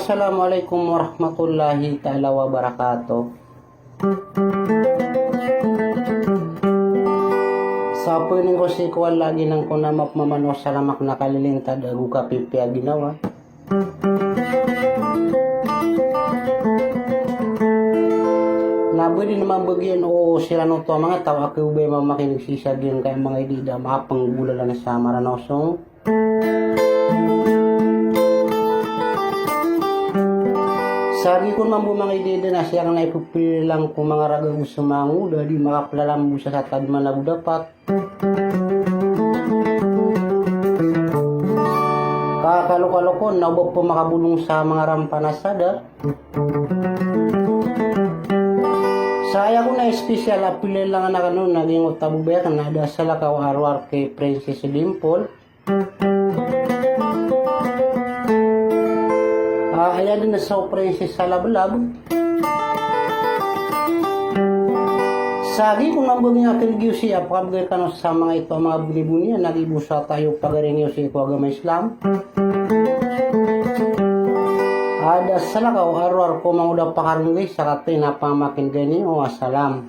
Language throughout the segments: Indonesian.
Assalamualaikum warahmatullahi ta'ala wabarakatuh. Sa pining ko si kuwan lagi ng kunamap mamano salamak nakalilintad agu kapipi aginawa. Nabi din naman bagyan o sila no to mga tao ako ubay mamakinig sisagyan kay mga idida makapanggulala na sa maranosong. Sari ko man po mga idida na siyang naipupili lang kung mga ragang sumanguda di makaplalambo sa tagman na budapat. Kakalo-kalokon na ubab po makabulong sa mga rampanasada. Saya ko na espesyal apilin lang na kanon naging utabubaya na dasala ka arwar kay Princess Dimple. Ayan din na sa Princess sa lablab. Sagi kung nambog nga kilgiw siya pagkabagay ka no sa mga ito mga bunibuniya nagibusa tayo pagaringyo si Kuagama Islam. Ada salakaw arwar ko manguda pakarunggay sa katoy na pamakin gani o asalam.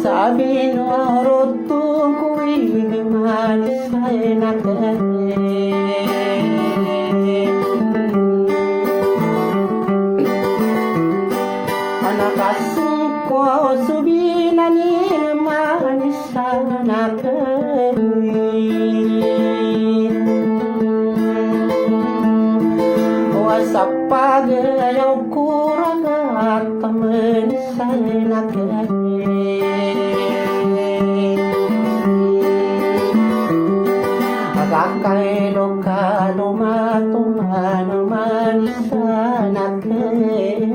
Sabi no rotong kuwi manis ay nakare. Anak asuh ko subina ni manis nakare. Wasapag ayaw kuragat manis ay nakare. Kakay lokalo matumano manisa nakerin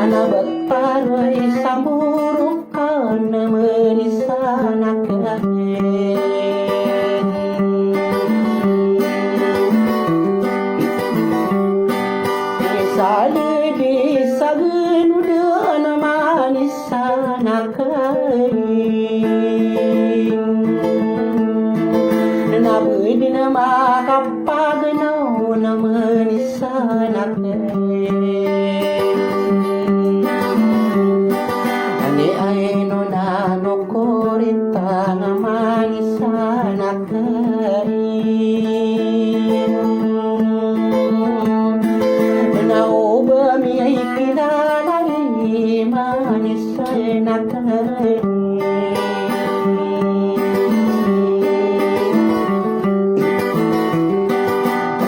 anabat paroy samburuk kana manisa nakerin isali di sagenudan manisa nakerin Nabudi na makapaganaw na manisanak Ani ay no nano korita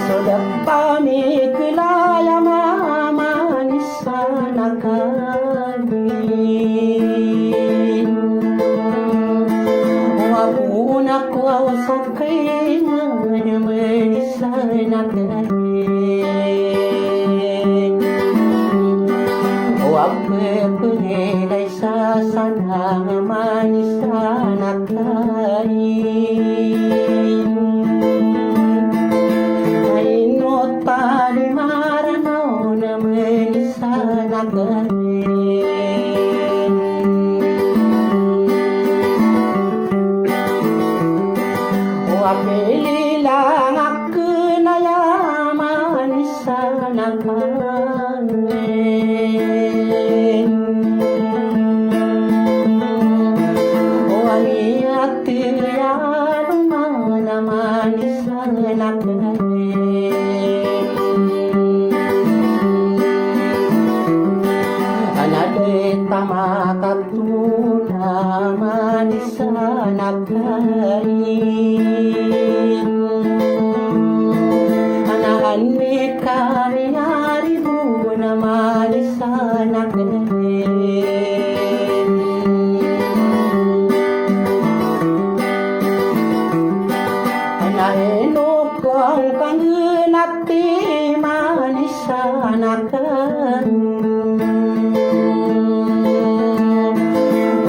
Sudah kami kelaya manis anak wabuna ko sakay manis anak wabe penilai sasana manis anak tali maranaw na manis anak wapili lang ako na yaman sa nakanin wali at tiyan naman sa nakanin anade tama katuna manis sa nakanin andi kari-ari mo naman sa nakanin anahenok ko ang kanginati manis sa nakanin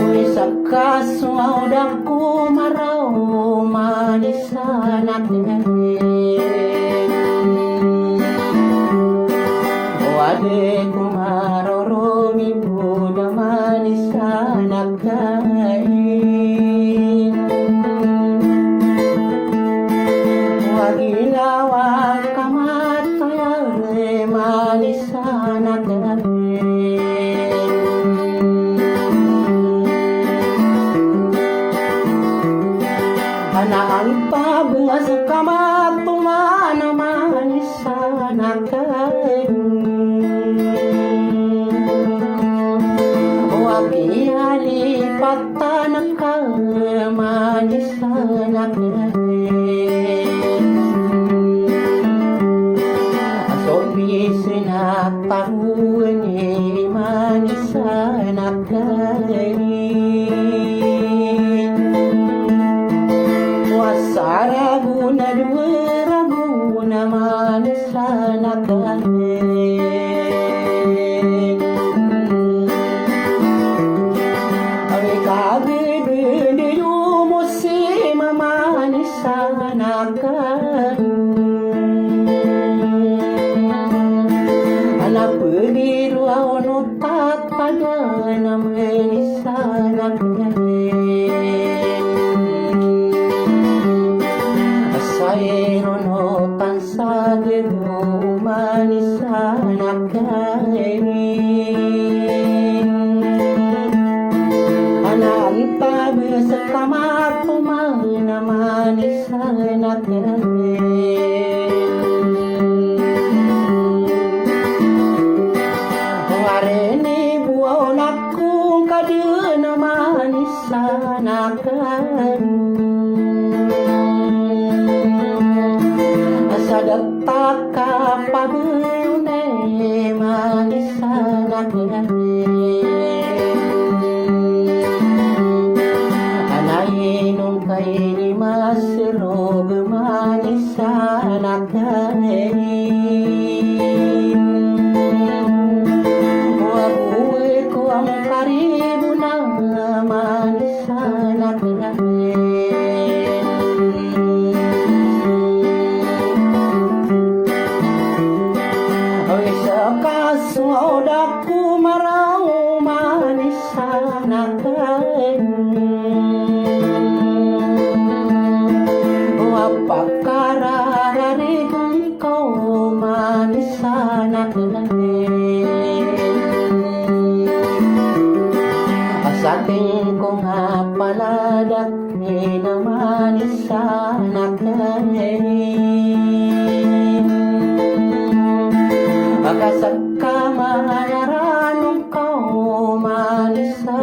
umisak ka sumaudak ko maraw manis sa nakanin wade kumarorumi po naman isa nagkain waginawa kamatay manisa nagkain anaang pabungas kamatuma naman isa nagkain wakiyali patanak ka manis anak asobi sinatahuan manis anak wasaragu na duwaragu na manis anak anak biru no tatada naman isa asayro no tansagero manisa anak tabi sa kamatuman naman isa wareni buaw nakung kadiyo naman isa asadagta ka pagayune manisa anainong kay ni masirog manisa wabuwi ko ang karibo na manisa sa kaso daku maraw manisa wapakarararigan ko manisa asating ko nga paladak ni naman isa Pagkasag ka mga naranong ko manisa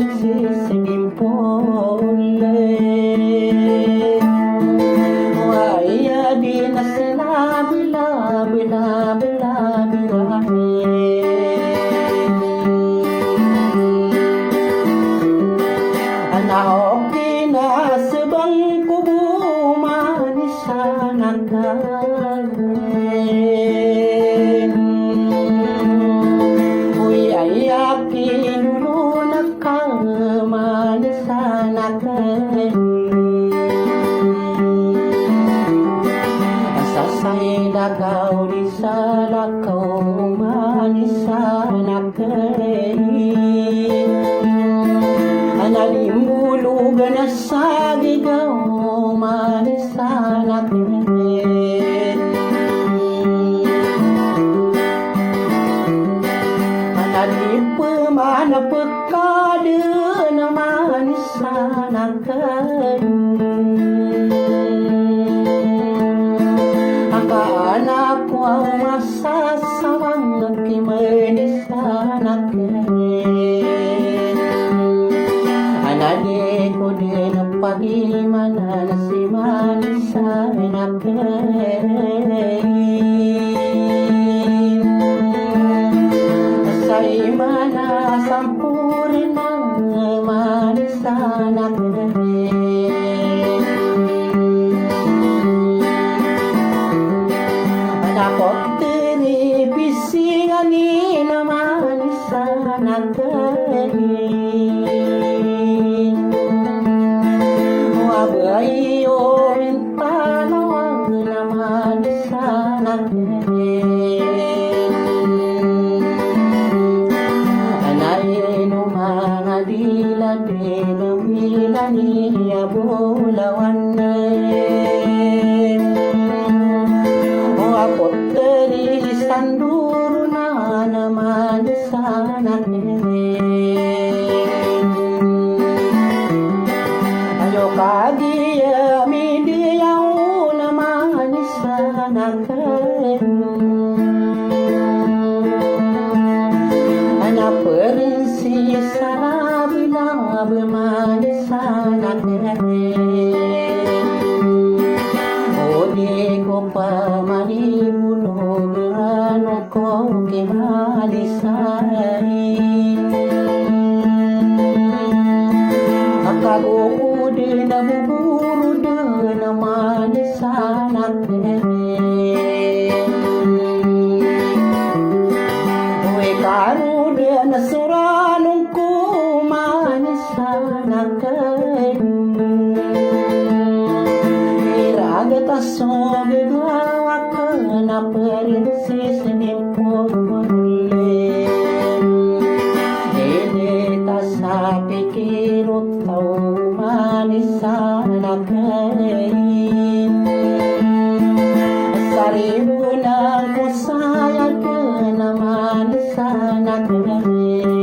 princess dimpole. Waya di na sinabi labi labi labi labi. Anak kinasabang kubo manis anak galing. Uy ay akin ulo nakamanis anak galing. Asasay lagaw di sa lakaw manis anak galing. Analimbulugan na sa gigaw manis anak galing. Analimpamana pekada na manis anak galing. Anak ko ang masasawang kimanis anak galing. Anade ko din ang pag-imana na si manis anak galing. Sa imana sampurin ng manis anak galing. Nakot tiri pisingan ni naman sa nagaling. Wabay o talawang naman sa nagaling. Anayin o mga dila-dila mila niya bulawan na akot dari sanduro na naman sa natin. Ayo kagiya midiyaw naman sa natin. Anak prinsesa labi-labi man sa natin. Di ko pa manibulog ano kong kinalisay. Akago din nabuburo din naman sa natin. Uy karo din nasuranong ko man sa natin. Agataso bigawa ka na princess dimpole. Dinita sa pikirot tao manis anak galing. Saribo ng kusaya ka na manis anak galing.